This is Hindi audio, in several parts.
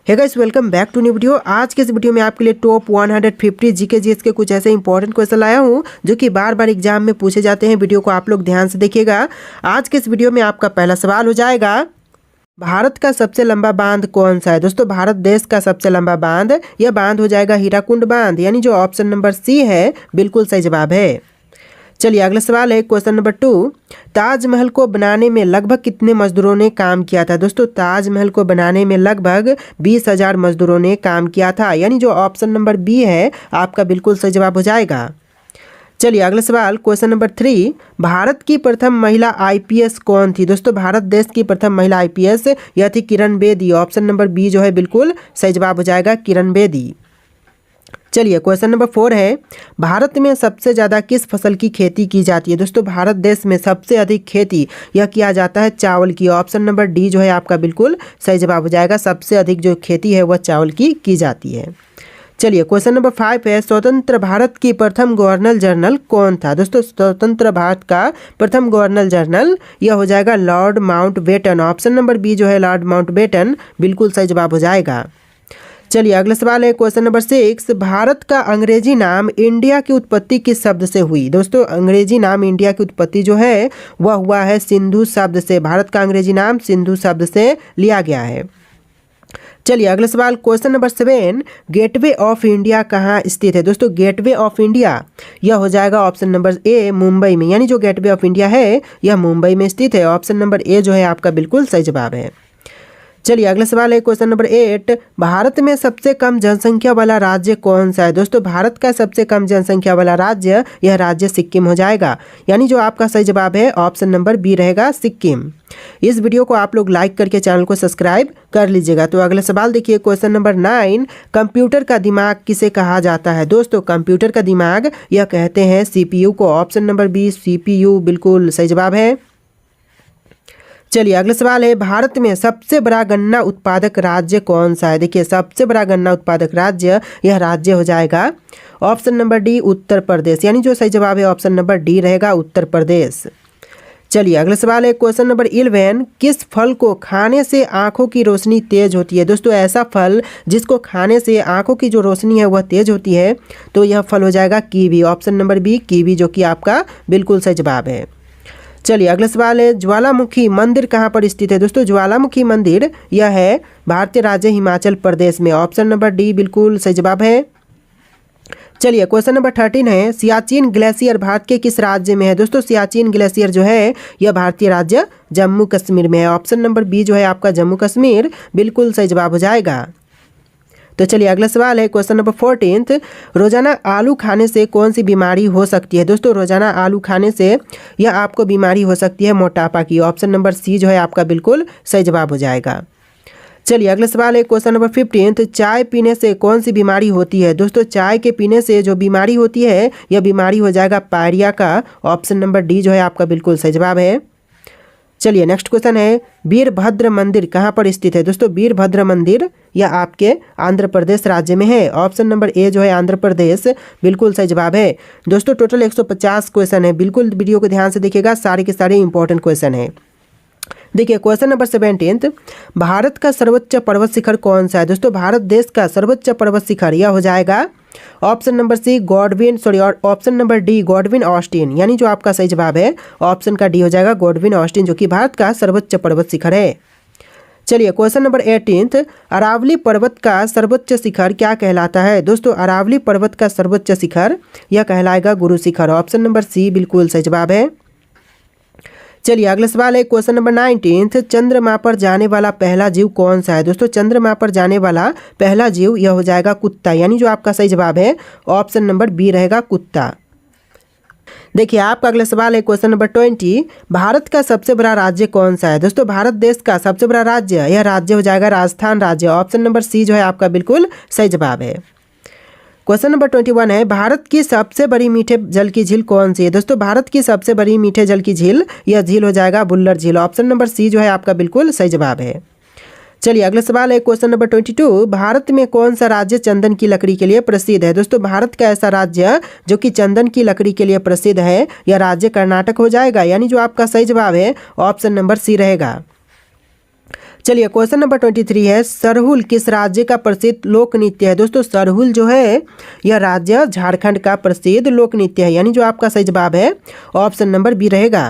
Hey guys, welcome back to new video. आज के इस वीडियो में आपके लिए टॉप 150 जीके जीएस के कुछ ऐसे इंपॉर्टेंट क्वेश्चन लाया हूं जो कि बार बार एग्जाम में पूछे जाते हैं। वीडियो को आप लोग ध्यान से देखिएगा। आज के इस वीडियो में आपका पहला सवाल हो जाएगा, भारत का सबसे लंबा बांध कौन सा है। दोस्तों, भारत देश का सबसे लंबा बांध, यह बांध हो जाएगा हीराकुंड बांध, यानी जो ऑप्शन नंबर सी है बिल्कुल सही जवाब है। चलिए अगला सवाल है क्वेश्चन नंबर 2, ताजमहल को बनाने में लगभग कितने मजदूरों ने काम किया था। दोस्तों, ताजमहल को बनाने में लगभग 20,000 मजदूरों ने काम किया था, यानी जो ऑप्शन नंबर बी है आपका बिल्कुल सही जवाब हो जाएगा। चलिए अगला सवाल क्वेश्चन नंबर 3, भारत की प्रथम महिला आईपीएस कौन थी। दोस्तों, भारत देश की प्रथम महिला आईपीएस यह थी Kiran Bedi. Option number B जो है बिल्कुल सही जवाब हो जाएगा, किरण बेदी। चलिए क्वेश्चन नंबर 4 है, भारत में सबसे ज़्यादा किस फसल की खेती की जाती है। दोस्तों, भारत देश में सबसे अधिक खेती यह किया जाता है चावल की। ऑप्शन नंबर डी जो है आपका बिल्कुल सही जवाब हो जाएगा। सबसे अधिक जो खेती है वह चावल की जाती है। चलिए क्वेश्चन नंबर 5 है, स्वतंत्र भारत की प्रथम गवर्नर जनरल कौन था। दोस्तों, स्वतंत्र भारत का प्रथम गवर्नर जनरल यह हो जाएगा Lord Mountbatten. Option number B जो है लॉर्ड माउंटबेटन बिल्कुल सही जवाब हो जाएगा। चलिए अगला सवाल है क्वेश्चन नंबर 6, भारत का अंग्रेजी नाम इंडिया की उत्पत्ति किस शब्द से हुई। दोस्तों, अंग्रेजी नाम इंडिया की उत्पत्ति जो है वह हुआ है सिंधु शब्द से। भारत का अंग्रेजी नाम सिंधु शब्द से लिया गया है। चलिए अगला सवाल question number 7, gateway of India कहाँ स्थित है। दोस्तों, गेटवे ऑफ इंडिया यह हो जाएगा ऑप्शन नंबर ए मुंबई में, यानी जो गेटवे ऑफ इंडिया है यह मुंबई में स्थित है। ऑप्शन नंबर ए जो है आपका बिल्कुल सही जवाब है। चलिए अगला सवाल है क्वेश्चन नंबर 8, भारत में सबसे कम जनसंख्या वाला राज्य कौन सा है। दोस्तों, भारत का सबसे कम जनसंख्या वाला राज्य यह राज्य सिक्किम हो जाएगा, यानी जो आपका सही जवाब है ऑप्शन नंबर बी रहेगा, सिक्किम। इस वीडियो को आप लोग लाइक करके चैनल को सब्सक्राइब कर लीजिएगा। तो अगला सवाल देखिए क्वेश्चन नंबर 9, कंप्यूटर का दिमाग किसे कहा जाता है। दोस्तों, कंप्यूटर का दिमाग यह कहते हैं सीपीयू को। ऑप्शन नंबर बी सीपीयू बिल्कुल सही जवाब है। चलिए अगला सवाल है, भारत में सबसे बड़ा गन्ना उत्पादक राज्य कौन सा है। देखिए, सबसे बड़ा गन्ना उत्पादक राज्य यह राज्य हो जाएगा option number D Uttar Pradesh, यानी जो सही जवाब है ऑप्शन नंबर डी रहेगा, उत्तर प्रदेश। चलिए अगला सवाल है क्वेश्चन नंबर 11, किस फल को खाने से आंखों की रोशनी तेज होती है। दोस्तों, ऐसा फल जिसको खाने से आंखों की जो रोशनी है वह तेज होती है, तो यह फल हो जाएगा kiwi. Option number B kiwi जो कि आपका बिल्कुल सही जवाब है। चलिए अगला सवाल है, ज्वालामुखी मंदिर कहाँ पर स्थित है। दोस्तों, ज्वालामुखी मंदिर यह है भारतीय राज्य हिमाचल प्रदेश में। ऑप्शन नंबर डी बिल्कुल सही जवाब है। चलिए क्वेश्चन नंबर 13 है, सियाचिन ग्लेशियर भारत के किस राज्य में है। दोस्तों, सियाचिन ग्लेशियर जो है यह भारतीय राज्य जम्मू कश्मीर में है। ऑप्शन नंबर बी जो है आपका जम्मू कश्मीर बिल्कुल सही जवाब हो जाएगा। तो चलिए अगला सवाल है क्वेश्चन नंबर 14, रोजाना आलू खाने से कौन सी बीमारी हो सकती है। दोस्तों, रोजाना आलू खाने से यह आपको बीमारी हो सकती है मोटापा की। ऑप्शन नंबर सी जो है आपका बिल्कुल सही जवाब हो जाएगा। चलिए अगला सवाल है क्वेश्चन नंबर 15, चाय पीने से कौन सी बीमारी होती है। दोस्तों, चाय के पीने से जो बीमारी होती है यह बीमारी हो जाएगा पायरिया का। ऑप्शन नंबर डी जो है आपका बिल्कुल सही जवाब है। चलिए नेक्स्ट क्वेश्चन है, वीरभद्र मंदिर कहाँ पर स्थित है। दोस्तों, वीरभद्र मंदिर यह आपके आंध्र प्रदेश राज्य में है। ऑप्शन नंबर ए जो है आंध्र प्रदेश बिल्कुल सही जवाब है। दोस्तों, टोटल 150 क्वेश्चन है, बिल्कुल वीडियो को ध्यान से देखिएगा, सारे के सारे इंपॉर्टेंट क्वेश्चन है। देखिए क्वेश्चन नंबर 17, भारत का सर्वोच्च पर्वत शिखर कौन सा है। दोस्तों, भारत देश का सर्वोच्च पर्वत शिखर यह हो जाएगा ऑप्शन नंबर सी और option number D Godwin Austen, यानी जो आपका सही जवाब है ऑप्शन का डी हो जाएगा गॉडविन ऑस्टिन, जो कि भारत का सर्वोच्च पर्वत शिखर है। चलिए क्वेश्चन नंबर 18, अरावली पर्वत का सर्वोच्च शिखर क्या कहलाता है। दोस्तों, अरावली पर्वत का सर्वोच्च शिखर यह कहलाएगा गुरु शिखर। ऑप्शन नंबर सी बिल्कुल सही जवाब है। चलिए अगला सवाल है क्वेश्चन नंबर 19, चंद्रमा पर जाने वाला पहला जीव कौन सा है। दोस्तों, चंद्रमा पर जाने वाला पहला जीव यह हो जाएगा कुत्ता, यानी जो आपका सही जवाब है ऑप्शन नंबर बी रहेगा कुत्ता। देखिए आपका अगला सवाल है क्वेश्चन नंबर 20, भारत का सबसे बड़ा राज्य कौन सा है। दोस्तों, भारत देश का सबसे बड़ा राज्य यह राज्य हो जाएगा राजस्थान राज्य। ऑप्शन नंबर सी जो है आपका बिल्कुल सही जवाब है। क्वेश्चन नंबर 21 है, भारत की सबसे बड़ी मीठे जल की झील कौन सी है। दोस्तों, भारत की सबसे बड़ी मीठे जल की झील यह झील हो जाएगा बुल्लर झील। ऑप्शन नंबर सी जो है आपका बिल्कुल सही जवाब है। चलिए अगला सवाल है क्वेश्चन नंबर 22, भारत में कौन सा राज्य चंदन की लकड़ी के लिए प्रसिद्ध है। दोस्तों, भारत का ऐसा राज्य जो कि चंदन की लकड़ी के लिए प्रसिद्ध है यह राज्य कर्नाटक हो जाएगा, यानी जो आपका सही जवाब है ऑप्शन नंबर सी रहेगा। चलिए क्वेश्चन नंबर 23 है, सरहुल किस राज्य का प्रसिद्ध लोक नृत्य है। दोस्तों सरहुल जो है यह राज्य झारखंड का प्रसिद्ध लोक नृत्य है, यानी जो आपका सही जवाब है ऑप्शन नंबर बी रहेगा।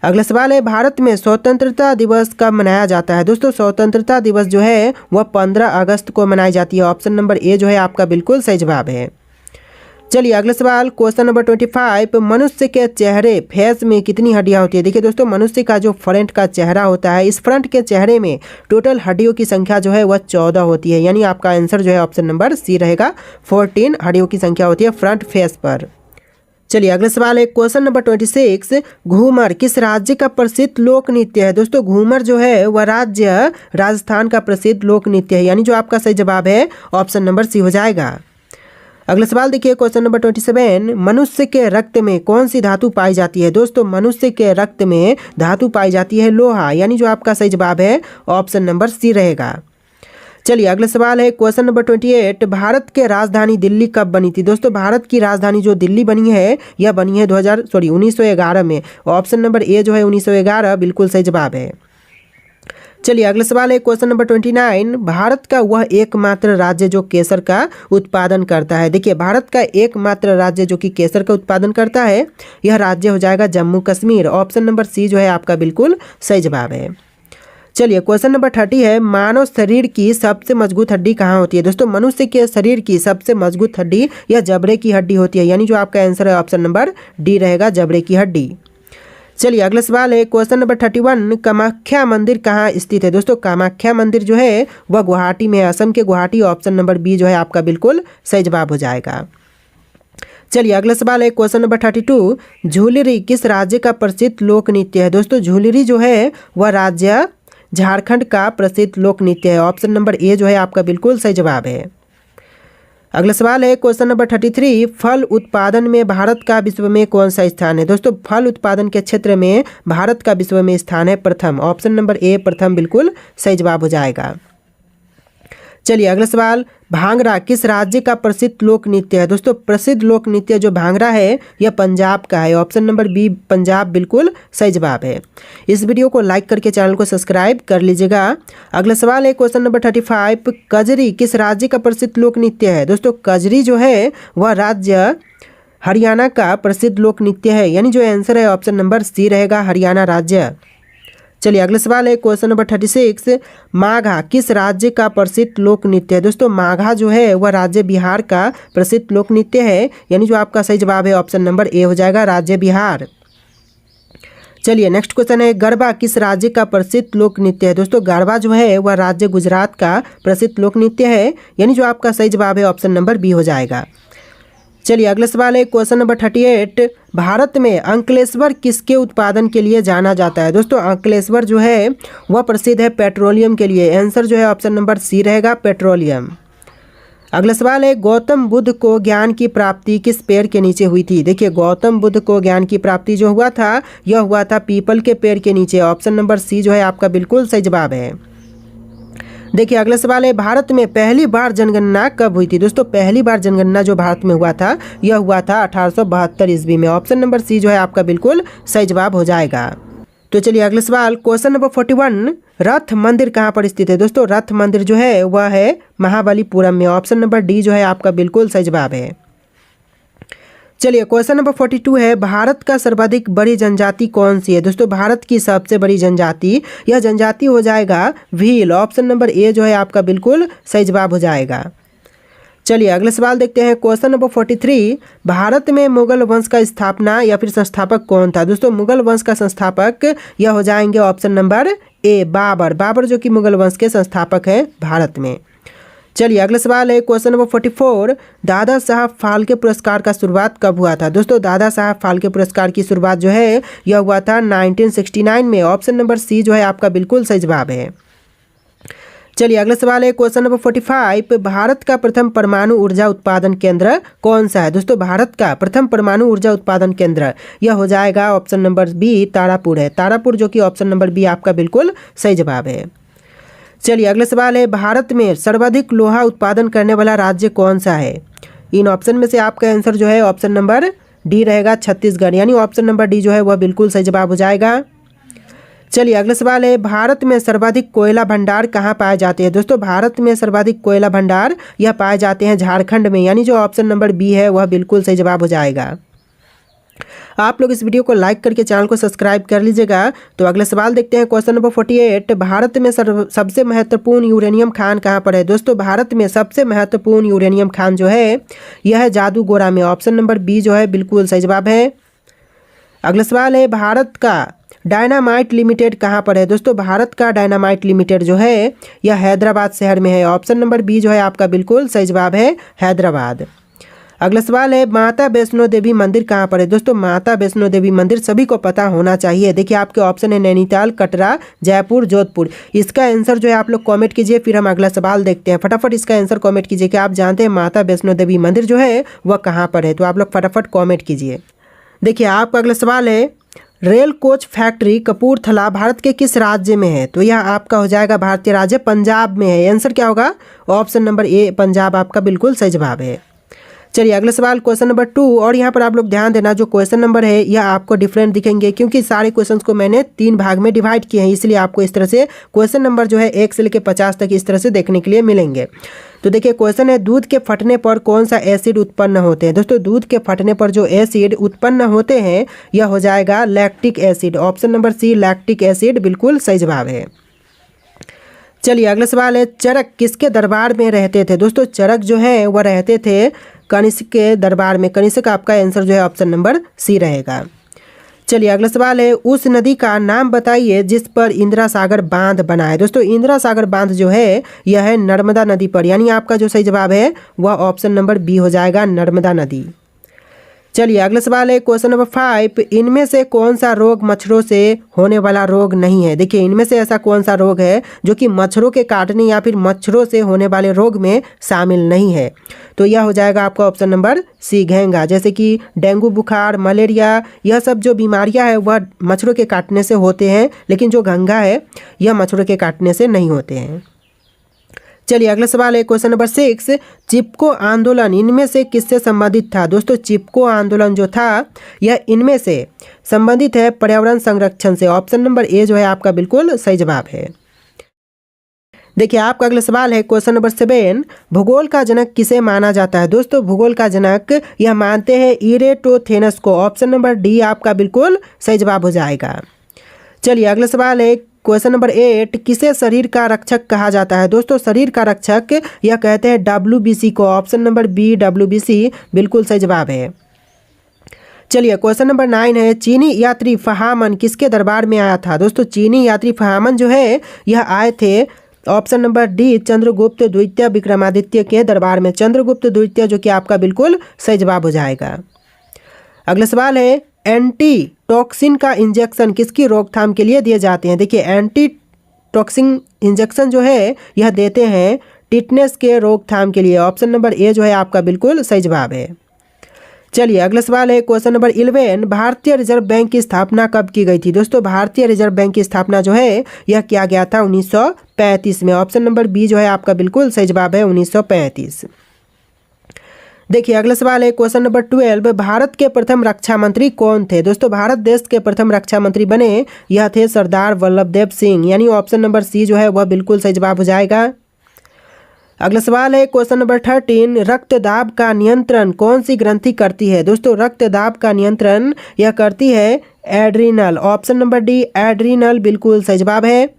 अगला सवाल है, भारत में स्वतंत्रता दिवस कब मनाया जाता है। दोस्तों स्वतंत्रता दिवस जो है वह 15 अगस्त को मनाई जाती है। ऑप्शन नंबर ए जो है आपका बिल्कुल सही जवाब है। चलिए अगला सवाल क्वेश्चन नंबर 25, मनुष्य के चेहरे फेस में कितनी हड्डियां होती है। देखिए दोस्तों मनुष्य का जो फ्रंट का चेहरा होता है, इस फ्रंट के चेहरे में टोटल हड्डियों की संख्या जो है वह 14 होती है, यानी आपका आंसर जो है ऑप्शन नंबर सी रहेगा। 14 हड्डियों की संख्या होती है फ्रंट फेस पर। चलिए अगला सवाल है क्वेश्चन नंबर 26, घूमर किस राज्य का प्रसिद्ध लोक नृत्य है। दोस्तों घूमर जो है वह राज्य राजस्थान का प्रसिद्ध लोक नृत्य है, यानी जो आपका सही जवाब है ऑप्शन नंबर सी हो जाएगा। अगला सवाल देखिए क्वेश्चन नंबर 27, मनुष्य के रक्त में कौन सी धातु पाई जाती है। दोस्तों मनुष्य के रक्त में धातु पाई जाती है लोहा, यानी जो आपका सही जवाब है ऑप्शन नंबर सी रहेगा। चलिए अगला सवाल है क्वेश्चन नंबर 28, भारत के राजधानी दिल्ली कब बनी थी। दोस्तों भारत की राजधानी जो दिल्ली बनी है यह बनी है 1911 में। ऑप्शन नंबर ए जो है 1911 बिल्कुल सही जवाब है। चलिए अगला सवाल है क्वेश्चन नंबर 29, भारत का वह एकमात्र राज्य जो केसर का उत्पादन करता है। देखिए भारत का एकमात्र राज्य जो कि केसर का उत्पादन करता है यह राज्य हो जाएगा Jammu Kashmir. Option number C जो है आपका बिल्कुल सही जवाब है। चलिए क्वेश्चन नंबर 30 है, मानव शरीर की सबसे मजबूत हड्डी कहाँ होती है। दोस्तों मनुष्य के शरीर की सबसे मजबूत हड्डी यह जबड़े की हड्डी होती है, यानी जो आपका आंसर है ऑप्शन नंबर डी रहेगा जबड़े की हड्डी। चलिए अगला सवाल है क्वेश्चन नंबर 31, कामाख्या मंदिर कहाँ स्थित है। दोस्तों कामाख्या मंदिर जो है वह गुवाहाटी में है, असम के गुवाहाटी। ऑप्शन नंबर बी जो है आपका बिल्कुल सही जवाब हो जाएगा। चलिए अगला सवाल है क्वेश्चन नंबर 32, झूलरी किस राज्य का प्रसिद्ध लोक नृत्य है। दोस्तों झूलरी जो है वह राज्य झारखंड का प्रसिद्ध लोक नृत्य है। ऑप्शन नंबर ए जो है आपका बिल्कुल सही जवाब है। अगला सवाल है क्वेश्चन नंबर 33, फल उत्पादन में भारत का विश्व में कौन सा स्थान है। दोस्तों फल उत्पादन के क्षेत्र में भारत का विश्व में स्थान है प्रथम। ऑप्शन नंबर ए प्रथम बिल्कुल सही जवाब हो जाएगा। चलिए अगला सवाल, भांगड़ा किस राज्य का प्रसिद्ध लोक नृत्य है। दोस्तों प्रसिद्ध लोक नृत्य जो भांगड़ा है यह पंजाब का है। ऑप्शन नंबर बी पंजाब बिल्कुल सही जवाब है। इस वीडियो को लाइक करके चैनल को सब्सक्राइब कर लीजिएगा। अगला सवाल है क्वेश्चन नंबर 35, कजरी किस राज्य का प्रसिद्ध लोक नृत्य है। दोस्तों कजरी जो है वह राज्य हरियाणा का प्रसिद्ध लोक नृत्य है, यानी जो आंसर है ऑप्शन नंबर सी रहेगा हरियाणा राज्य। चलिए अगला सवाल है क्वेश्चन नंबर 36, माघा किस राज्य का प्रसिद्ध लोक नृत्य है। दोस्तों माघा जो है वह राज्य बिहार का प्रसिद्ध लोक नृत्य है, यानी जो आपका सही जवाब है ऑप्शन नंबर ए हो जाएगा राज्य बिहार। चलिए नेक्स्ट क्वेश्चन है, गरबा किस राज्य का प्रसिद्ध लोक नृत्य है। दोस्तों गरबा जो है वह राज्य गुजरात का प्रसिद्ध लोक नृत्य है, यानी जो आपका सही जवाब है ऑप्शन नंबर बी हो जाएगा। चलिए अगला सवाल है क्वेश्चन नंबर 38, भारत में अंकलेश्वर किसके उत्पादन के लिए जाना जाता है। दोस्तों अंकलेश्वर जो है वह प्रसिद्ध है पेट्रोलियम के लिए। आंसर जो है ऑप्शन नंबर सी रहेगा पेट्रोलियम। अगला सवाल है, गौतम बुद्ध को ज्ञान की प्राप्ति किस पेड़ के नीचे हुई थी। देखिए गौतम बुद्ध को ज्ञान की प्राप्ति जो हुआ था यह हुआ था पीपल के पेड़ के नीचे। ऑप्शन नंबर सी जो है आपका बिल्कुल सही जवाब है। देखिए अगला सवाल है, भारत में पहली बार जनगणना कब हुई थी। दोस्तों पहली बार जनगणना जो भारत में हुआ था यह हुआ था 1872 ईस्वी में। ऑप्शन नंबर सी जो है आपका बिल्कुल सही जवाब हो जाएगा। तो चलिए अगला सवाल क्वेश्चन नंबर 41, रथ मंदिर कहाँ पर स्थित है। दोस्तों रथ मंदिर जो है वह है महाबलीपुरम में। ऑप्शन नंबर डी जो है आपका बिल्कुल सही जवाब है। चलिए क्वेश्चन नंबर 42 है, भारत का सर्वाधिक बड़ी जनजाति कौन सी है। दोस्तों भारत की सबसे बड़ी जनजाति यह जनजाति हो जाएगा भील। ऑप्शन नंबर ए जो है आपका बिल्कुल सही जवाब हो जाएगा। चलिए अगला सवाल देखते हैं क्वेश्चन नंबर 43, भारत में मुगल वंश का स्थापना या फिर संस्थापक कौन था। दोस्तों मुगल वंश का संस्थापक यह हो जाएंगे option number A Babar. Babar जो कि मुगल वंश के संस्थापक हैं भारत में। चलिए अगला सवाल है क्वेश्चन नंबर 44, दादा साहब फाल्के पुरस्कार का शुरुआत कब हुआ था। दोस्तों दादा साहब फाल्के पुरस्कार की शुरुआत जो है यह हुआ था 1969 में। ऑप्शन नंबर सी जो है आपका बिल्कुल सही जवाब है। चलिए अगला सवाल है क्वेश्चन नंबर 45, भारत का प्रथम परमाणु ऊर्जा उत्पादन केंद्र कौन सा है। दोस्तों भारत का प्रथम परमाणु ऊर्जा उत्पादन केंद्र यह हो जाएगा ऑप्शन नंबर बी तारापुर है। तारापुर जो कि ऑप्शन नंबर बी आपका बिल्कुल सही जवाब है। चलिए अगला सवाल है, भारत में सर्वाधिक लोहा उत्पादन करने वाला राज्य कौन सा है। इन ऑप्शन में से आपका आंसर जो है ऑप्शन नंबर डी रहेगा छत्तीसगढ़, यानी ऑप्शन नंबर डी जो है वह बिल्कुल सही जवाब हो जाएगा। चलिए अगला सवाल है, भारत में सर्वाधिक कोयला भंडार कहाँ पाए जाते हैं? दोस्तों भारत में सर्वाधिक कोयला भंडार यह पाए जाते हैं झारखंड में, यानी जो ऑप्शन नंबर बी है वह बिल्कुल सही जवाब हो जाएगा। आप लोग इस वीडियो को लाइक करके चैनल को सब्सक्राइब कर लीजिएगा। तो अगला सवाल देखते हैं, क्वेश्चन नंबर 48, भारत में सबसे महत्वपूर्ण यूरेनियम खान कहाँ पर है? दोस्तों भारत में सबसे महत्वपूर्ण यूरेनियम खान जो है यह है जादूगोड़ा में, ऑप्शन नंबर बी जो है बिल्कुल सही जवाब है। अगला सवाल है, भारत का डायनामाइट लिमिटेड कहाँ पर है? दोस्तों भारत का डायनामाइट लिमिटेड जो है यह हैदराबाद शहर में है, ऑप्शन नंबर बी जो है आपका बिल्कुल सही जवाब है हैदराबाद। अगला सवाल है, माता वैष्णो देवी मंदिर कहाँ पर है? दोस्तों माता वैष्णो देवी मंदिर सभी को पता होना चाहिए। देखिए आपके ऑप्शन है नैनीताल, कटरा, जयपुर, जोधपुर। इसका आंसर जो है आप लोग कमेंट कीजिए, फिर हम अगला सवाल देखते हैं। फटाफट इसका आंसर कमेंट कीजिए कि आप जानते हैं माता वैष्णो देवी मंदिर जो है वह कहाँ पर है, तो आप लोग फटाफट कॉमेंट कीजिए। देखिए आपका अगला सवाल है, rail coach factory Kapurthala Bharat के किस राज्य में है? तो यह आपका हो जाएगा भारतीय राज्य पंजाब में है। आंसर क्या होगा? ऑप्शन नंबर ए पंजाब आपका बिल्कुल सही जवाब है। चलिए अगला सवाल क्वेश्चन नंबर 2, और यहाँ पर आप लोग ध्यान देना जो क्वेश्चन नंबर है यह आपको डिफरेंट दिखेंगे, क्योंकि सारे क्वेश्चंस को मैंने 3 भाग में डिवाइड किए हैं, इसलिए आपको इस तरह से क्वेश्चन नंबर जो है 1 से लेकर 50 तक इस तरह से देखने के लिए मिलेंगे। तो देखिए क्वेश्चन है, दूध के फटने पर कौन सा एसिड उत्पन्न होते हैं? दोस्तों दूध के फटने पर जो एसिड उत्पन्न होते हैं यह हो जाएगा lactic acid, option number C lactic acid बिल्कुल सही जवाब है। चलिए अगला सवाल है, चरक किसके दरबार में रहते थे? दोस्तों चरक जो है वह रहते थे कनिष्क के दरबार में। कनिष्क आपका आंसर जो है ऑप्शन नंबर सी रहेगा। चलिए अगला सवाल है, उस नदी का नाम बताइए जिस पर इंदिरा सागर बांध बना है। दोस्तों इंदिरा सागर बांध जो है यह है नर्मदा नदी पर, यानी आपका जो सही जवाब है वह ऑप्शन नंबर बी हो जाएगा नर्मदा नदी। चलिए अगला सवाल है क्वेश्चन नंबर 5, इनमें से कौन सा रोग मच्छरों से होने वाला रोग नहीं है? देखिए इनमें से ऐसा कौन सा रोग है जो कि मच्छरों के काटने या फिर मच्छरों से होने वाले रोग में शामिल नहीं है? तो यह हो जाएगा आपका ऑप्शन नंबर सी घेंगा। जैसे कि डेंगू बुखार, मलेरिया, यह सब जो बीमारियां हैं वह मच्छरों के काटने से होते हैं, लेकिन जो घंघा है यह मच्छरों के काटने से नहीं होते हैं। चलिए अगला सवाल है क्वेश्चन नंबर 6, चिपको आंदोलन इनमें से किससे संबंधित था? दोस्तों चिपको आंदोलन जो था यह इनमें से संबंधित है पर्यावरण संरक्षण से, ऑप्शन नंबर ए जो है आपका बिल्कुल सही जवाब है। देखिए आपका अगला सवाल है क्वेश्चन नंबर 7, भूगोल का जनक किसे माना जाता है? दोस्तों भूगोल का जनक यह मानते हैं इरेटोथेनस को, ऑप्शन नंबर डी आपका बिल्कुल सही जवाब हो जाएगा। चलिए अगला सवाल है क्वेश्चन नंबर 8, किसे शरीर का रक्षक कहा जाता है? दोस्तों शरीर का रक्षक यह कहते हैं WBC को, ऑप्शन नंबर बी WBC बिल्कुल सही जवाब है। चलिए क्वेश्चन नंबर 9 है, चीनी यात्री फहामन किसके दरबार में आया था? दोस्तों चीनी यात्री फहामन जो है यह आए थे, ऑप्शन नंबर डी चंद्रगुप्त द्वितीय विक्रमादित्य के दरबार में। चंद्रगुप्त द्वितीय जो कि आपका बिल्कुल सही जवाब हो जाएगा। अगला सवाल है, एंटी टॉक्सिन का इंजेक्शन किसकी रोकथाम के लिए दिए जाते हैं? देखिए एंटी टॉक्सिन इंजेक्शन जो है यह देते हैं टिटनेस के रोकथाम के लिए, ऑप्शन नंबर ए जो है आपका बिल्कुल सही जवाब है। चलिए अगला सवाल है क्वेश्चन नंबर 11, भारतीय रिजर्व बैंक की स्थापना कब की गई थी? दोस्तों भारतीय रिजर्व बैंक की स्थापना जो है यह किया गया था 1935 में, ऑप्शन नंबर बी जो है आपका बिल्कुल सही जवाब है 1935। देखिए अगला सवाल है क्वेश्चन नंबर 12, भारत के प्रथम रक्षा मंत्री कौन थे? दोस्तों भारत देश के प्रथम रक्षा मंत्री बने यह थे सरदार वल्लभ देव सिंह, यानी ऑप्शन नंबर सी जो है वह बिल्कुल सही जवाब हो जाएगा। अगला सवाल है क्वेश्चन नंबर 13, रक्तदाब का नियंत्रण कौन सी ग्रंथि करती है? दोस्तों रक्तदाब का नियंत्रण यह करती है adrenal, option number D adrenal बिल्कुल सही जवाब है।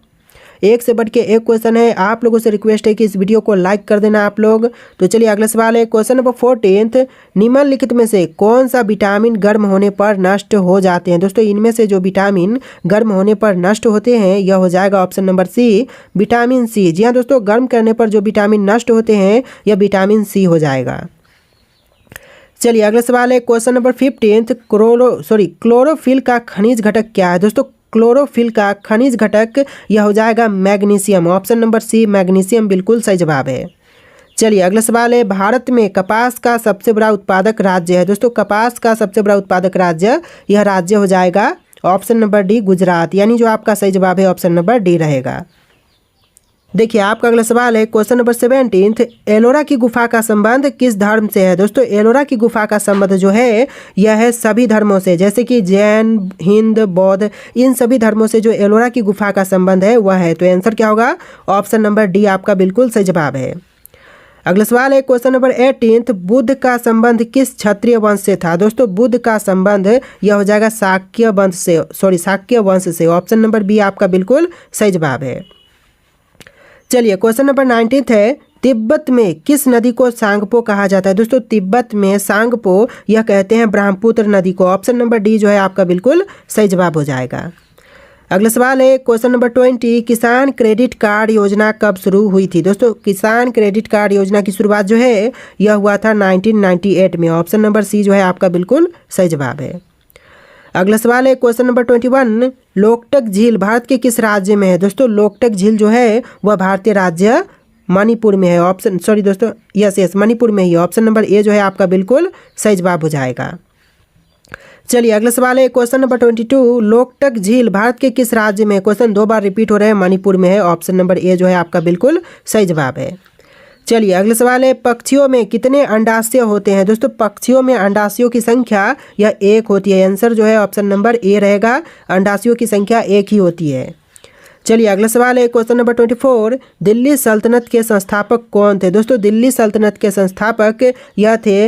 एक से बढ़ के एक क्वेश्चन है, आप लोगों से रिक्वेस्ट है कि इस वीडियो को लाइक कर देना आप लोग। तो चलिए अगला सवाल है क्वेश्चन नंबर 14, निम्नलिखित में से कौन सा विटामिन गर्म होने पर नष्ट हो जाते हैं? दोस्तों इनमें से जो विटामिन गर्म होने पर नष्ट होते हैं यह हो जाएगा option number C vitamin C. जी हाँ दोस्तों, गर्म करने पर जो विटामिन नष्ट होते हैं यह विटामिन सी हो जाएगा। चलिए अगला सवाल है क्वेश्चन नंबर 15, क्लोरोफिल का खनिज घटक क्या है? दोस्तों क्लोरोफिल का खनिज घटक यह हो जाएगा magnesium, option number C magnesium बिल्कुल सही जवाब है। चलिए अगला सवाल है, भारत में कपास का सबसे बड़ा उत्पादक राज्य है? दोस्तों कपास का सबसे बड़ा उत्पादक राज्य यह राज्य हो जाएगा ऑप्शन नंबर डी गुजरात, यानी जो आपका सही जवाब है ऑप्शन नंबर डी रहेगा। देखिए आपका अगला सवाल है क्वेश्चन नंबर 17, एलोरा की गुफा का संबंध किस धर्म से है। दोस्तों एलोरा की गुफा का संबंध जो है यह है सभी धर्मों से, जैसे कि जैन, हिंद, बौद्ध, इन सभी धर्मों से जो एलोरा की गुफा का संबंध है वह है। तो आंसर क्या होगा, ऑप्शन नंबर डी आपका बिल्कुल सही जवाब है। अगला सवाल है क्वेश्चन नंबर 18, बुद्ध का संबंध किस क्षत्रिय वंश से था। दोस्तों बुद्ध का संबंध यह हो जाएगा शाक्य वंश से। ऑप्शन नंबर बी आपका बिल्कुल सही जवाब है। चलिए क्वेश्चन नंबर 19 है, तिब्बत में किस नदी को सांगपो कहा जाता है। दोस्तों तिब्बत में सांगपो यह कहते हैं ब्रह्मपुत्र नदी को। ऑप्शन नंबर डी जो है आपका बिल्कुल सही जवाब हो जाएगा। अगला सवाल है क्वेश्चन नंबर 20, किसान क्रेडिट कार्ड योजना कब शुरू हुई थी। दोस्तों किसान क्रेडिट कार्ड योजना की शुरुआत जो है यह हुआ था 1998 में। ऑप्शन नंबर सी जो है आपका बिल्कुल सही जवाब है। अगला सवाल है क्वेश्चन नंबर 21, लोकटक झील भारत के किस राज्य में है। दोस्तों लोकटक झील जो है वह भारतीय राज्य मणिपुर में है। मणिपुर में ही। ऑप्शन नंबर ए जो है आपका बिल्कुल सही जवाब हो जाएगा। चलिए अगला सवाल है क्वेश्चन नंबर 22, लोकटक झील भारत के किस राज्य में है। क्वेश्चन 2 बार रिपीट हो रहे हैं, मणिपुर में है। ऑप्शन नंबर ए जो है आपका बिल्कुल सही जवाब है। चलिए अगला सवाल है, पक्षियों में कितने अंडाशय होते हैं। दोस्तों पक्षियों में अंडाशयों की संख्या यह 1 होती है। आंसर जो है ऑप्शन नंबर ए रहेगा, अंडाशयों की संख्या 1 ही होती है। चलिए अगला सवाल है क्वेश्चन नंबर 24, दिल्ली सल्तनत के संस्थापक कौन थे। दोस्तों दिल्ली सल्तनत के संस्थापक यह थे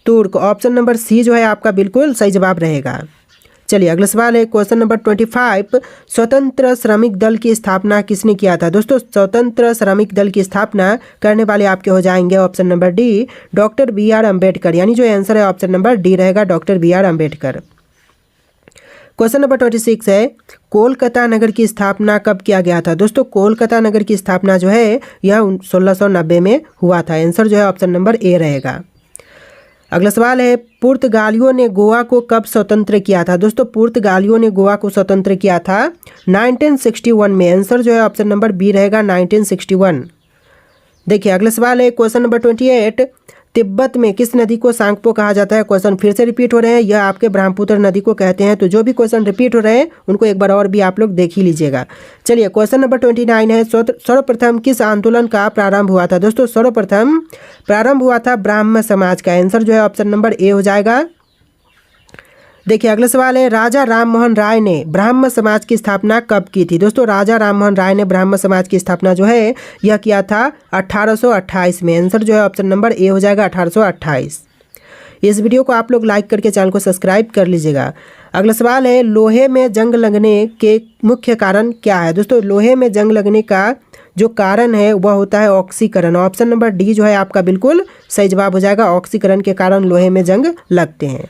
तुर्क। ऑप्शन नंबर सी जो है आपका बिल्कुल सही जवाब रहेगा। चलिए अगला सवाल है क्वेश्चन नंबर 25, स्वतंत्र श्रमिक दल की स्थापना किसने किया था। दोस्तों स्वतंत्र श्रमिक दल की स्थापना करने वाले आपके हो जाएंगे option number D, doctor B R Ambedkar. यानी जो आंसर है ऑप्शन नंबर डी रहेगा, doctor B R Ambedkar. Question number 26 है, कोलकाता नगर की स्थापना कब किया गया था। दोस्तों कोलकाता नगर की स्थापना जो है यह 1690 में हुआ था। आंसर जो है ऑप्शन नंबर ए रहेगा। अगला सवाल है, पुर्तगालियों ने गोवा को कब स्वतंत्र किया था। दोस्तों पुर्तगालियों ने गोवा को स्वतंत्र किया था 1961 में। आंसर जो है ऑप्शन नंबर बी रहेगा, 1961। देखिए अगला सवाल है क्वेश्चन नंबर 28, तिब्बत में किस नदी को सांगपो कहा जाता है। क्वेश्चन फिर से रिपीट हो रहे हैं, यह आपके ब्रह्मपुत्र नदी को कहते हैं। तो जो भी क्वेश्चन रिपीट हो रहे हैं उनको एक बार और भी आप लोग देख ही लीजिएगा। चलिए क्वेश्चन नंबर 29 है, सर्वप्रथम किस आंदोलन का प्रारंभ हुआ था। दोस्तों सर्वप्रथम प्रारंभ हुआ था ब्राह्म समाज का। आंसर जो है ऑप्शन नंबर ए हो जाएगा। देखिए अगला सवाल है, राजा राममोहन राय ने ब्राह्म समाज की स्थापना कब की थी। दोस्तों राजा राममोहन राय ने ब्राह्म समाज की स्थापना जो है यह किया था 1828 में। आंसर जो है ऑप्शन नंबर ए हो जाएगा, 1828। इस वीडियो को आप लोग लाइक करके चैनल को सब्सक्राइब कर लीजिएगा। अगला सवाल है, लोहे में जंग लगने के मुख्य कारण क्या है। दोस्तों लोहे में जंग लगने का जो कारण है वह होता है ऑक्सीकरण। ऑप्शन नंबर डी जो है आपका बिल्कुल सही जवाब हो जाएगा, ऑक्सीकरण के कारण लोहे में जंग लगते हैं।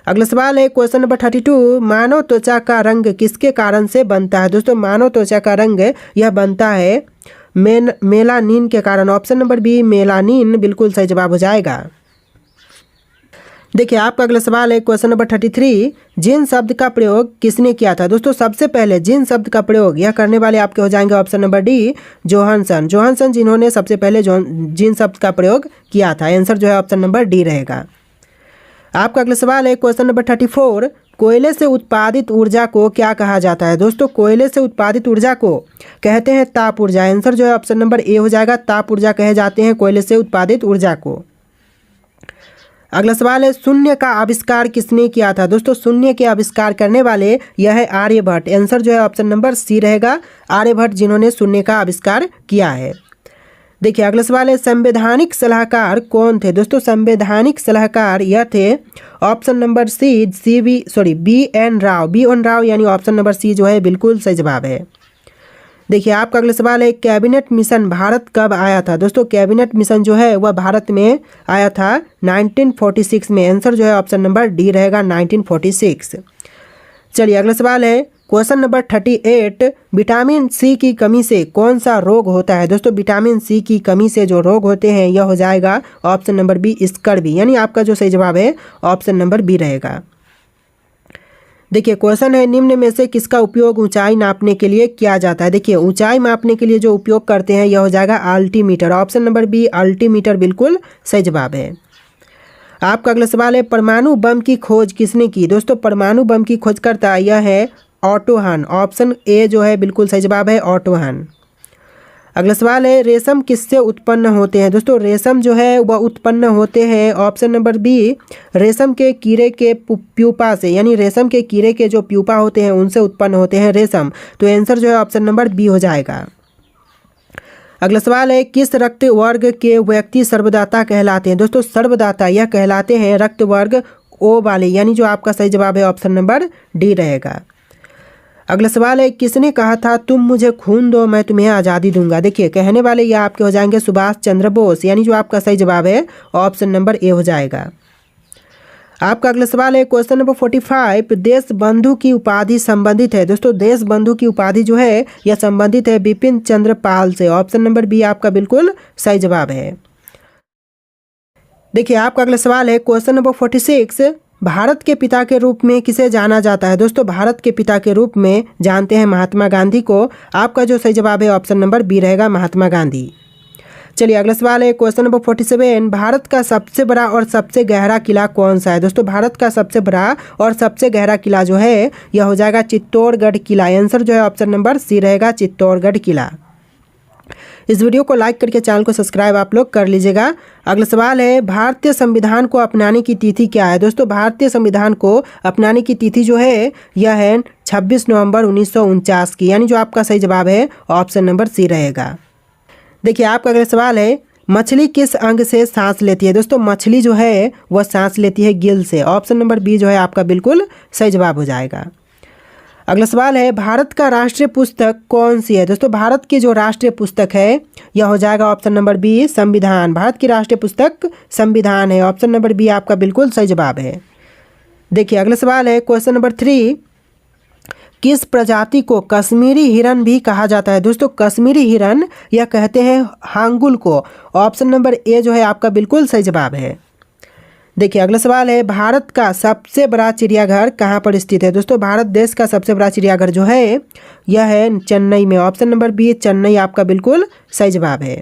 अगला सवाल है क्वेश्चन नंबर 32, मानव त्वचा का रंग किसके कारण से बनता है। दोस्तों मानव त्वचा का रंग यह बनता है मेलानिन के कारण। ऑप्शन नंबर बी मेलानिन बिल्कुल सही जवाब हो जाएगा। देखिए आपका अगला सवाल है क्वेश्चन नंबर 33, जिन शब्द का प्रयोग किसने किया था। दोस्तों सबसे पहले जिन शब्द का प्रयोग यह करने वाले आपके हो जाएंगे ऑप्शन नंबर डी जोहानसन जिन्होंने सबसे पहले जिन शब्द का प्रयोग किया था। आंसर जो है ऑप्शन नंबर डी रहेगा। आपका अगला सवाल है क्वेश्चन नंबर 34, कोयले से उत्पादित ऊर्जा को क्या कहा जाता है। दोस्तों कोयले से उत्पादित ऊर्जा को कहते हैं ताप ऊर्जा। आंसर जो है ऑप्शन नंबर ए हो जाएगा, ताप ऊर्जा कहे जाते हैं कोयले से उत्पादित ऊर्जा को। अगला सवाल है, शून्य का आविष्कार किसने किया था। दोस्तों शून्य के आविष्कार करने वाले यह है आर्यभट्ट। आंसर जो है ऑप्शन नंबर सी रहेगा, आर्यभट्ट जिन्होंने शून्य का आविष्कार किया है। देखिए अगला सवाल है, संवैधानिक सलाहकार कौन थे। दोस्तों संवैधानिक सलाहकार यह थे option number B N Rau यानी ऑप्शन नंबर सी जो है बिल्कुल सही जवाब है। देखिए आपका अगला सवाल है, कैबिनेट मिशन भारत कब आया था। दोस्तों कैबिनेट मिशन जो है वह भारत में आया था 1946 में। आंसर जो है ऑप्शन नंबर डी रहेगा, 1946। चलिए अगला सवाल है क्वेश्चन नंबर 38, विटामिन सी की कमी से कौन सा रोग होता है। दोस्तों विटामिन सी की कमी से जो रोग होते हैं यह हो जाएगा ऑप्शन नंबर बी स्कर्वी। यानी आपका जो सही जवाब है ऑप्शन नंबर बी रहेगा। देखिए क्वेश्चन है, निम्न में से किसका उपयोग ऊंचाई नापने के लिए किया जाता है। देखिए ऊंचाई मापने के लिए जो उपयोग करते हैं यह हो जाएगा altimeter. Option number B altimeter बिल्कुल सही जवाब है। आपका अगला सवाल है, परमाणु बम की खोज किसने की। दोस्तों परमाणु बम की खोजकर्ता यह है ऑटो हन। ऑप्शन ए जो है बिल्कुल सही जवाब है, ऑटो हन। अगला सवाल है रेशम किससे उत्पन्न होते हैं। दोस्तों रेशम जो है वह उत्पन्न होते हैं ऑप्शन नंबर बी रेशम के कीड़े के प्यूपा से, यानी रेशम के कीड़े के जो प्यूपा होते हैं उनसे उत्पन्न होते हैं रेशम। तो आंसर जो है ऑप्शन नंबर बी हो जाएगा। अगला सवाल है किस रक्त वर्ग के व्यक्ति सर्वदाता कहलाते हैं। दोस्तों सर्वदाता यह कहलाते हैं रक्त वर्ग ओ वाले, यानी जो आपका सही जवाब है ऑप्शन नंबर डी रहेगा। अगला सवाल है किसने कहा था तुम मुझे खून दो मैं तुम्हें आज़ादी दूंगा। देखिए कहने वाले ये आपके हो जाएंगे सुभाष चंद्र बोस, यानी जो आपका सही जवाब है ऑप्शन नंबर ए हो जाएगा। आपका अगला सवाल है क्वेश्चन नंबर 45 देश बंधु की उपाधि संबंधित है। दोस्तों देश बंधु की उपाधि जो है यह संबंधित है बिपिन चंद्र पाल से। ऑप्शन नंबर बी आपका बिल्कुल सही जवाब है। देखिए आपका अगला सवाल है क्वेश्चन नंबर 46 भारत के पिता के रूप में किसे जाना जाता है। दोस्तों भारत के पिता के रूप में जानते हैं महात्मा गांधी को। आपका जो सही जवाब है ऑप्शन नंबर बी रहेगा महात्मा गांधी। चलिए अगला सवाल है क्वेश्चन नंबर 47 भारत का सबसे बड़ा और सबसे गहरा किला कौन सा है। दोस्तों भारत का सबसे बड़ा और सबसे गहरा किला जो है यह हो जाएगा चित्तौड़गढ़ किला। आंसर जो है ऑप्शन नंबर सी रहेगा चित्तौड़गढ़ किला। इस वीडियो को लाइक करके चैनल को सब्सक्राइब आप लोग कर लीजिएगा। अगला सवाल है भारतीय संविधान को अपनाने की तिथि क्या है। दोस्तों भारतीय संविधान को अपनाने की तिथि जो है यह है 26 नवंबर 1949 की, यानी जो आपका सही जवाब है ऑप्शन नंबर सी रहेगा। देखिए आपका अगला सवाल है मछली किस अंग से सांस लेती है। दोस्तों मछली जो है वह सांस लेती है गिल से। ऑप्शन नंबर बी जो है आपका बिल्कुल सही जवाब हो जाएगा। अगला सवाल है भारत का राष्ट्रीय पुस्तक कौन सी है। दोस्तों भारत की जो राष्ट्रीय पुस्तक है यह हो जाएगा ऑप्शन नंबर बी संविधान। भारत की राष्ट्रीय पुस्तक संविधान है। ऑप्शन नंबर बी आपका बिल्कुल सही जवाब है। देखिए अगला सवाल है क्वेश्चन नंबर 3 किस प्रजाति को कश्मीरी हिरन भी कहा जाता है। दोस्तों कश्मीरी हिरन यह कहते हैं हांगुल को। ऑप्शन नंबर ए जो है आपका बिल्कुल सही जवाब है। देखिए अगला सवाल है भारत का सबसे बड़ा चिड़ियाघर कहाँ पर स्थित है। दोस्तों भारत देश का सबसे बड़ा चिड़ियाघर जो है यह है चेन्नई में। ऑप्शन नंबर बी चेन्नई आपका बिल्कुल सही जवाब है।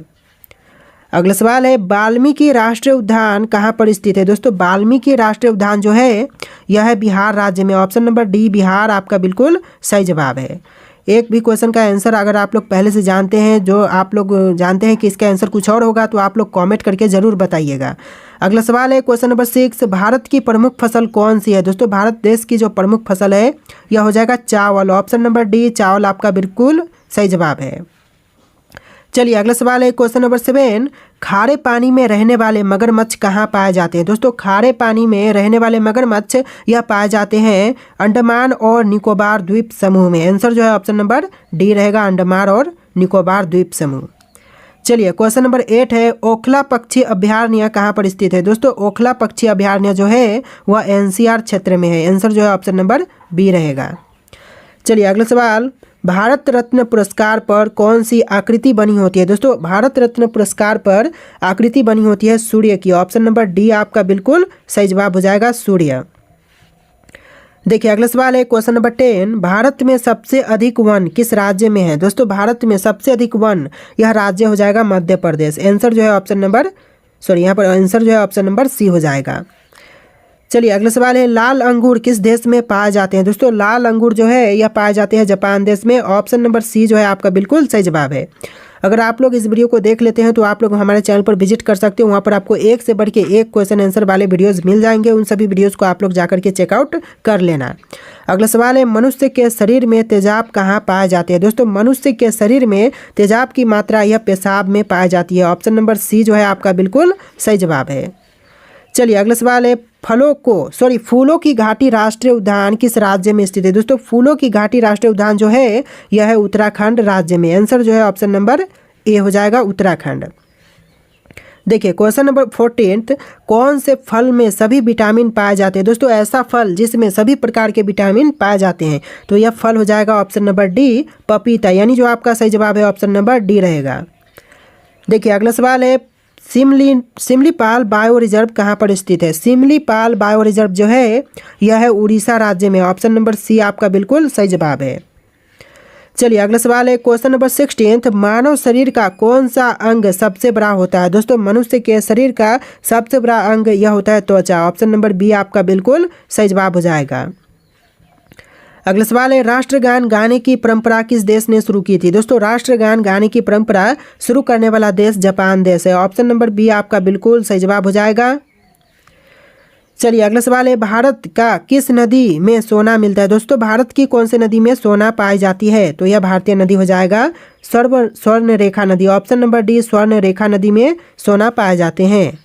अगला सवाल है वाल्मीकि राष्ट्रीय उद्यान कहाँ पर स्थित है। दोस्तों वाल्मीकि राष्ट्रीय उद्यान जो है यह है बिहार राज्य में। ऑप्शन नंबर डी बिहार आपका बिल्कुल सही जवाब है। एक भी क्वेश्चन का आंसर अगर आप लोग पहले से जानते हैं, जो आप लोग जानते हैं कि इसका आंसर कुछ और होगा, तो आप लोग कमेंट करके ज़रूर बताइएगा। अगला सवाल है क्वेश्चन नंबर 6 भारत की प्रमुख फसल कौन सी है। दोस्तों भारत देश की जो प्रमुख फसल है यह हो जाएगा चावल। ऑप्शन नंबर डी चावल आपका बिल्कुल सही जवाब है। चलिए अगला सवाल है क्वेश्चन नंबर 7 खारे पानी में रहने वाले मगरमच्छ कहाँ पाए जाते हैं। दोस्तों खारे पानी में रहने वाले मगरमच्छ यह पाए जाते हैं अंडमान और निकोबार द्वीप समूह में। आंसर जो है ऑप्शन नंबर डी रहेगा अंडमान और निकोबार द्वीप समूह। चलिए क्वेश्चन नंबर 8 है ओखला पक्षी अभयारण्य कहाँ पर स्थित है। दोस्तों ओखला पक्षी अभयारण्य जो है वह NCR क्षेत्र में है। आंसर जो है ऑप्शन नंबर बी रहेगा। चलिए अगला सवाल भारत रत्न पुरस्कार पर कौन सी आकृति बनी होती है। दोस्तों भारत रत्न पुरस्कार पर आकृति बनी होती है सूर्य की। ऑप्शन नंबर डी आपका बिल्कुल सही जवाब हो जाएगा सूर्य। देखिए अगला सवाल है क्वेश्चन नंबर 10 भारत में सबसे अधिक वन किस राज्य में है। दोस्तों भारत में सबसे अधिक वन यह राज्य हो जाएगा मध्य प्रदेश। आंसर जो है ऑप्शन नंबर यहाँ पर आंसर जो है ऑप्शन नंबर सी हो जाएगा। चलिए अगला सवाल है लाल अंगूर किस देश में पाए जाते हैं। दोस्तों लाल अंगूर जो है यह पाए जाते हैं जापान देश में। ऑप्शन नंबर सी जो है आपका बिल्कुल सही जवाब है। अगर आप लोग इस वीडियो को देख लेते हैं तो आप लोग हमारे चैनल पर विजिट कर सकते हो। वहाँ पर आपको एक से बढ़ के एक क्वेश्चन आंसर वाले वीडियोस मिल जाएंगे। उन सभी वीडियोस को आप लोग जाकर के चेकआउट कर लेना। अगला सवाल है मनुष्य के शरीर में तेजाब कहाँ पाए जाते हैं। दोस्तों मनुष्य के शरीर में तेजाब की मात्रा यह पेशाब में पाई जाती है। ऑप्शन नंबर सी जो है आपका बिल्कुल सही जवाब है। चलिए अगला सवाल है फूलों की घाटी राष्ट्रीय उद्यान किस राज्य में स्थित है। दोस्तों फूलों की घाटी राष्ट्रीय उद्यान जो है यह है उत्तराखंड राज्य में। आंसर जो है ऑप्शन नंबर ए हो जाएगा उत्तराखंड। देखिए क्वेश्चन नंबर 14 कौन से फल में सभी विटामिन पाए जाते हैं। दोस्तों ऐसा फल जिसमें सभी प्रकार के विटामिन पाए जाते हैं, तो यह फल हो जाएगा ऑप्शन नंबर डी पपीता, यानी जो आपका सही जवाब है ऑप्शन नंबर डी रहेगा। देखिए अगला सवाल है सिमलीपाल बायो रिजर्व कहाँ पर स्थित है। सिमलीपाल बायो रिजर्व जो है यह है उड़ीसा राज्य में। ऑप्शन नंबर सी आपका बिल्कुल सही जवाब है। चलिए अगला सवाल है क्वेश्चन नंबर 16 मानव शरीर का कौन सा अंग सबसे बड़ा होता है। दोस्तों मनुष्य के शरीर का सबसे बड़ा अंग यह होता है त्वचा। ऑप्शन नंबर बी आपका बिल्कुल सही जवाब हो जाएगा। अगला सवाल है, राष्ट्रगान गाने की परंपरा किस देश ने शुरू की थी? दोस्तों राष्ट्रगान गाने की परंपरा शुरू करने वाला देश जापान देश है। ऑप्शन नंबर बी आपका बिल्कुल सही जवाब हो जाएगा। चलिए अगला सवाल है, भारत का किस नदी में सोना मिलता है? दोस्तों भारत की कौन सी नदी में सोना पाई जाती है? तो यह भारतीय नदी हो जाएगा स्वर्ण रेखा नदी। ऑप्शन नंबर डी स्वर्ण रेखा नदी में सोना पाए जाते हैं।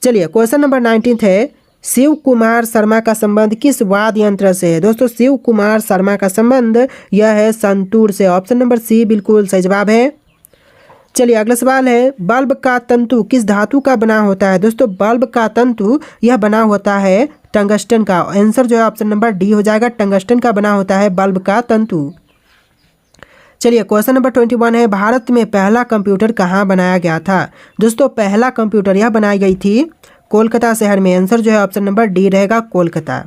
चलिए क्वेश्चन नंबर 19 है, शिव कुमार शर्मा का संबंध किस वाद्य यंत्र से है? दोस्तों शिव कुमार शर्मा का संबंध यह है संतूर से। ऑप्शन नंबर सी बिल्कुल सही जवाब है। चलिए अगला सवाल है, बल्ब का तंतु किस धातु का बना होता है? दोस्तों बल्ब का तंतु यह बना होता है टंगस्टन का। आंसर जो है ऑप्शन नंबर डी हो जाएगा, टंगस्टन का बना होता है बल्ब का तंतु। चलिए क्वेश्चन नंबर 21 है, भारत में पहला कंप्यूटर कहाँ बनाया गया था? दोस्तों पहला कंप्यूटर यह बनाई गई थी कोलकाता शहर में। आंसर जो है ऑप्शन नंबर डी रहेगा, कोलकाता।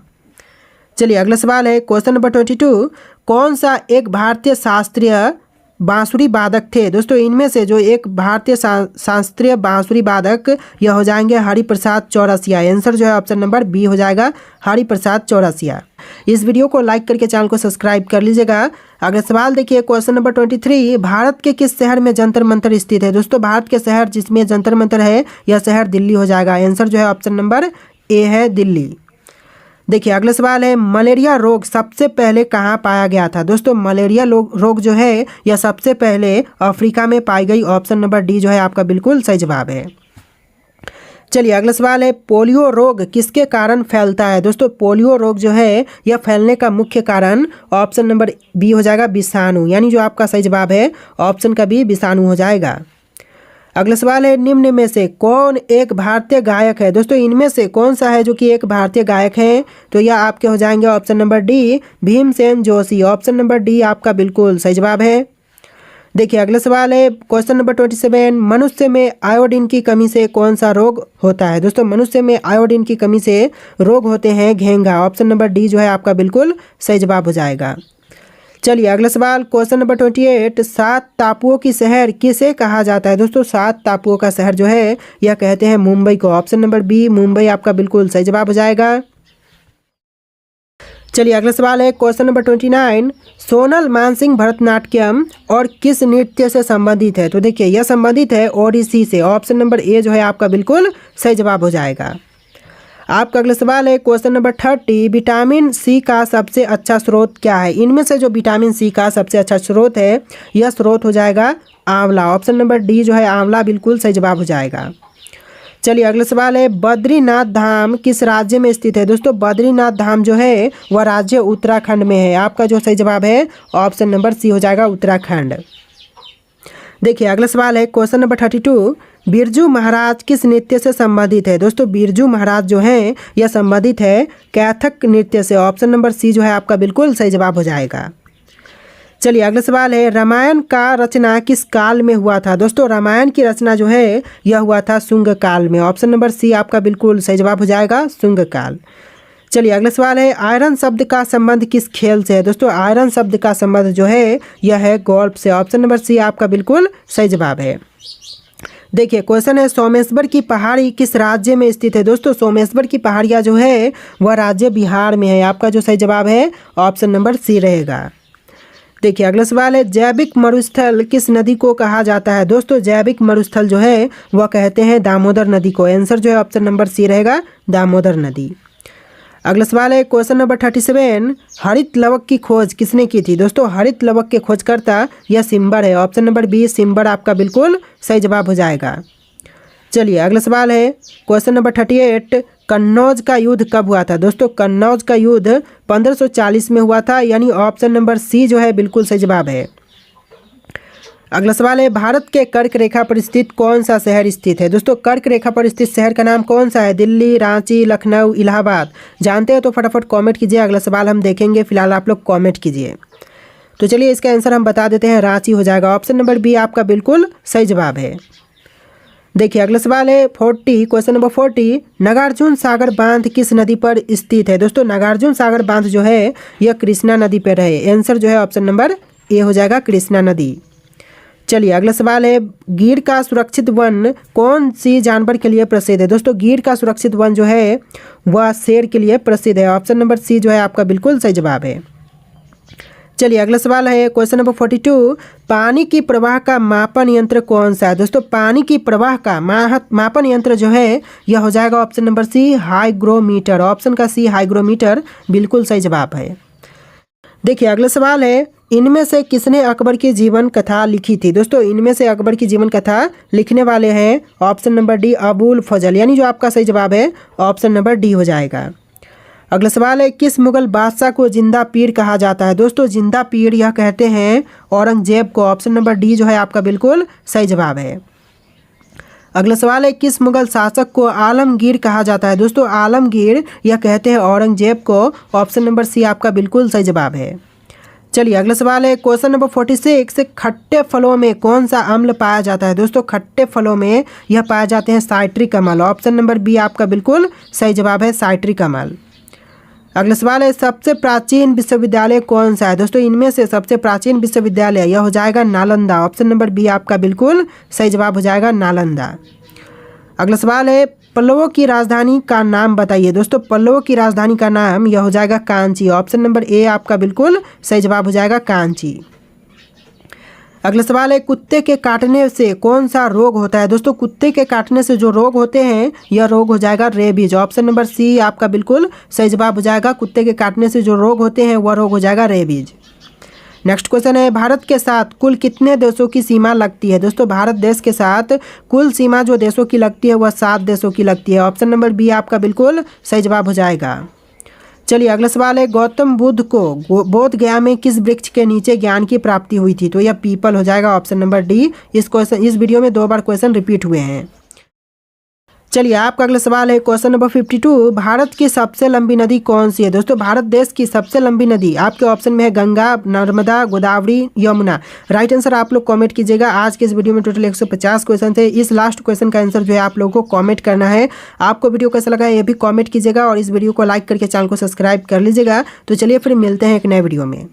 चलिए अगला सवाल है, क्वेश्चन नंबर 22, कौन सा एक भारतीय शास्त्रीय बांसुरी वादक थे? दोस्तों इनमें से जो एक भारतीय शास्त्रीय बांसुरी वादक यह हो जाएंगे हरिप्रसाद चौरसिया। आंसर जो है ऑप्शन नंबर बी हो जाएगा, हरिप्रसाद चौरसिया। इस वीडियो को लाइक करके चैनल को सब्सक्राइब कर लीजिएगा। अगला सवाल देखिए क्वेश्चन नंबर 23, भारत के किस शहर में जंतर मंतर स्थित है? दोस्तों भारत के शहर जिसमें जंतर मंतर है यह शहर दिल्ली हो जाएगा। आंसर जो है ऑप्शन नंबर ए है, दिल्ली। देखिए अगला सवाल है, मलेरिया रोग सबसे पहले कहाँ पाया गया था? दोस्तों मलेरिया रोग जो है यह सबसे पहले अफ्रीका में पाई गई। ऑप्शन नंबर डी जो है आपका बिल्कुल सही जवाब है। चलिए अगला सवाल है, पोलियो रोग किसके कारण फैलता है? दोस्तों पोलियो रोग जो है यह फैलने का मुख्य कारण ऑप्शन नंबर बी हो जाएगा, विषाणु। यानी जो आपका सही जवाब है ऑप्शन का बी विषाणु हो जाएगा। अगला सवाल है, निम्न में से कौन एक भारतीय गायक है? दोस्तों इनमें से कौन सा है जो कि एक भारतीय गायक है? तो यह आपके हो जाएंगे option number D, Bhimsen Joshi. Option number D आपका बिल्कुल सही जवाब है। देखिए अगला सवाल है क्वेश्चन नंबर 27, मनुष्य में आयोडीन की कमी से कौन सा रोग होता है? दोस्तों मनुष्य में आयोडीन की कमी से रोग होते हैं घेंघा। ऑप्शन नंबर डी जो है आपका बिल्कुल सही जवाब हो जाएगा। चलिए अगला सवाल क्वेश्चन नंबर 28, 7 टापुओं की शहर किसे कहा जाता है? दोस्तों 7 टापुओं का शहर जो है यह कहते हैं मुंबई को। ऑप्शन नंबर बी मुंबई आपका बिल्कुल सही जवाब हो जाएगा। चलिए अगला सवाल है क्वेश्चन नंबर 29, सोनल मानसिंह भरतनाट्यम और किस नृत्य से संबंधित है? तो देखिए यह संबंधित है ओडिसी से। ऑप्शन नंबर ए जो है आपका बिल्कुल सही जवाब हो जाएगा। आपका अगला सवाल है क्वेश्चन नंबर 30, विटामिन सी का सबसे अच्छा स्रोत क्या है? इनमें से जो विटामिन सी का सबसे अच्छा स्रोत है यह स्रोत हो जाएगा आंवला। ऑप्शन नंबर डी जो है आंवला बिल्कुल सही जवाब हो जाएगा। चलिए अगला सवाल है, बद्रीनाथ धाम किस राज्य में स्थित है? दोस्तों बद्रीनाथ धाम जो है वह राज्य उत्तराखंड में है। आपका जो सही जवाब है ऑप्शन नंबर सी हो जाएगा, उत्तराखंड। देखिए अगला सवाल है क्वेश्चन नंबर 32, बिरजू महाराज किस नृत्य से संबंधित है? दोस्तों बिरजू महाराज जो हैं यह संबंधित है कैथक नृत्य से। ऑप्शन नंबर सी जो है आपका बिल्कुल सही जवाब हो जाएगा। चलिए अगला सवाल है, रामायण का रचना किस काल में हुआ था? दोस्तों रामायण की रचना जो है यह हुआ था शुंग काल में। ऑप्शन नंबर सी आपका बिल्कुल सही जवाब हो जाएगा, शुंग काल। चलिए अगला सवाल है, आयरन शब्द का संबंध किस खेल से है? दोस्तों आयरन शब्द का संबंध जो है यह है गोल्फ से। ऑप्शन नंबर सी आपका बिल्कुल सही जवाब है। देखिए क्वेश्चन है, सोमेश्वर की पहाड़ी किस राज्य में स्थित है? दोस्तों सोमेश्वर की पहाड़ियाँ जो है वह राज्य बिहार में है। आपका जो सही जवाब है ऑप्शन नंबर सी रहेगा। देखिए अगला सवाल है, जैविक मरुस्थल किस नदी को कहा जाता है? दोस्तों जैविक मरुस्थल जो है वह कहते हैं दामोदर नदी को। आंसर जो है ऑप्शन नंबर सी रहेगा, दामोदर नदी। अगला सवाल है क्वेश्चन नंबर 37, हरित लवक की खोज किसने की थी? दोस्तों हरित लवक के खोजकर्ता यह सिम्बर है। ऑप्शन नंबर बी सिम्बर आपका बिल्कुल सही जवाब हो जाएगा। चलिए अगला सवाल है क्वेश्चन नंबर 38, कन्नौज का युद्ध कब हुआ था? दोस्तों कन्नौज का युद्ध 1540 में हुआ था। यानी ऑप्शन नंबर सी जो है बिल्कुल सही जवाब है। अगला सवाल है, भारत के कर्क रेखा पर स्थित कौन सा शहर स्थित है? दोस्तों कर्क रेखा पर स्थित शहर का नाम कौन सा है? दिल्ली, रांची, लखनऊ, इलाहाबाद। जानते हैं तो फटाफट कमेंट कीजिए। अगला सवाल हम देखेंगे, फिलहाल आप लोग कमेंट कीजिए। तो चलिए इसका आंसर हम बता देते हैं, रांची हो जाएगा। ऑप्शन नंबर बी आपका बिल्कुल सही जवाब है। देखिए अगला सवाल है 40, क्वेश्चन नंबर 40, नागार्जुन सागर बांध किस नदी पर स्थित है? दोस्तों नागार्जुन सागर बांध जो है यह कृष्णा नदी पर है। आंसर जो है ऑप्शन नंबर ए हो जाएगा, कृष्णा नदी। चलिए अगला सवाल है, गिर का सुरक्षित वन कौन सी जानवर के लिए प्रसिद्ध है? दोस्तों गिर का सुरक्षित वन जो है वह शेर के लिए प्रसिद्ध है। ऑप्शन नंबर सी जो है आपका बिल्कुल सही जवाब है। चलिए अगला सवाल है क्वेश्चन नंबर 42, पानी की प्रवाह का मापन यंत्र कौन सा है। दोस्तों पानी की प्रवाह का मापन यंत्र जो है यह हो जाएगा option number C hygrometer. Option का सी हाइग्रोमीटर बिल्कुल सही जवाब है। देखिए अगला सवाल है, इनमें से किसने अकबर की जीवन कथा लिखी थी। दोस्तों इनमें से अकबर की जीवन कथा लिखने वाले हैं ऑप्शन नंबर डी अबुल फजल, यानी जो आपका सही जवाब है ऑप्शन नंबर डी हो जाएगा। अगला सवाल है, किस मुगल बादशाह को जिंदा पीर कहा जाता है। दोस्तों जिंदा पीर यह कहते हैं औरंगजेब को। ऑप्शन नंबर डी जो है आपका बिल्कुल सही जवाब है। अगला सवाल है, किस मुगल शासक को आलमगीर कहा जाता है। दोस्तों आलमगीर यह कहते हैं औरंगजेब को। ऑप्शन नंबर सी आपका बिल्कुल सही जवाब है। चलिए अगला सवाल है क्वेश्चन नंबर 46, खट्टे फलों में कौन सा अम्ल पाया जाता है। दोस्तों खट्टे फलों में यह पाए जाते हैं साइट्रिक अम्ल। ऑप्शन नंबर बी आपका बिल्कुल सही जवाब है, साइट्रिक अम्ल। अगला सवाल है, सबसे प्राचीन विश्वविद्यालय कौन सा है। दोस्तों इनमें से सबसे प्राचीन विश्वविद्यालय यह हो जाएगा नालंदा। ऑप्शन नंबर बी आपका बिल्कुल सही जवाब हो जाएगा, नालंदा। अगला सवाल है, पल्लवों की राजधानी का नाम बताइए। दोस्तों पल्लवों की राजधानी का नाम यह हो जाएगा कांची। ऑप्शन नंबर ए आपका बिल्कुल सही जवाब हो जाएगा, कांची। अगला सवाल है, कुत्ते के काटने से कौन सा रोग होता है। दोस्तों कुत्ते के काटने से जो रोग होते हैं यह रोग हो जाएगा रेबीज। ऑप्शन नंबर सी आपका बिल्कुल सही जवाब हो जाएगा, कुत्ते के काटने से जो रोग होते हैं वह रोग हो जाएगा रेबीज। नेक्स्ट क्वेश्चन है, भारत के साथ कुल कितने देशों की सीमा लगती है। दोस्तों भारत देश के साथ कुल सीमा जो देशों की लगती है वह 7 देशों की लगती है। ऑप्शन नंबर बी आपका बिल्कुल सही जवाब हो जाएगा। चलिए अगला सवाल है, गौतम बुद्ध को बोध गया में किस वृक्ष के नीचे ज्ञान की प्राप्ति हुई थी। तो यह पीपल हो जाएगा, ऑप्शन नंबर डी। इस वीडियो में 2 बार क्वेश्चन रिपीट हुए हैं। चलिए आपका अगला सवाल है क्वेश्चन नंबर 52, भारत की सबसे लंबी नदी कौन सी है। दोस्तों भारत देश की सबसे लंबी नदी आपके ऑप्शन में है गंगा, नर्मदा, गोदावरी, यमुना। राइट आंसर आप लोग कमेंट कीजिएगा। आज के इस वीडियो में टोटल 150 क्वेश्चन थे। इस लास्ट क्वेश्चन का आंसर जो है आप लोगों को कमेंट करना है। आपको वीडियो कैसा लगा ये भी कमेंट कीजिएगा और इस वीडियो को लाइक करके चैनल को सब्सक्राइब कर लीजिएगा। तो चलिए फिर मिलते हैं एक नए वीडियो में।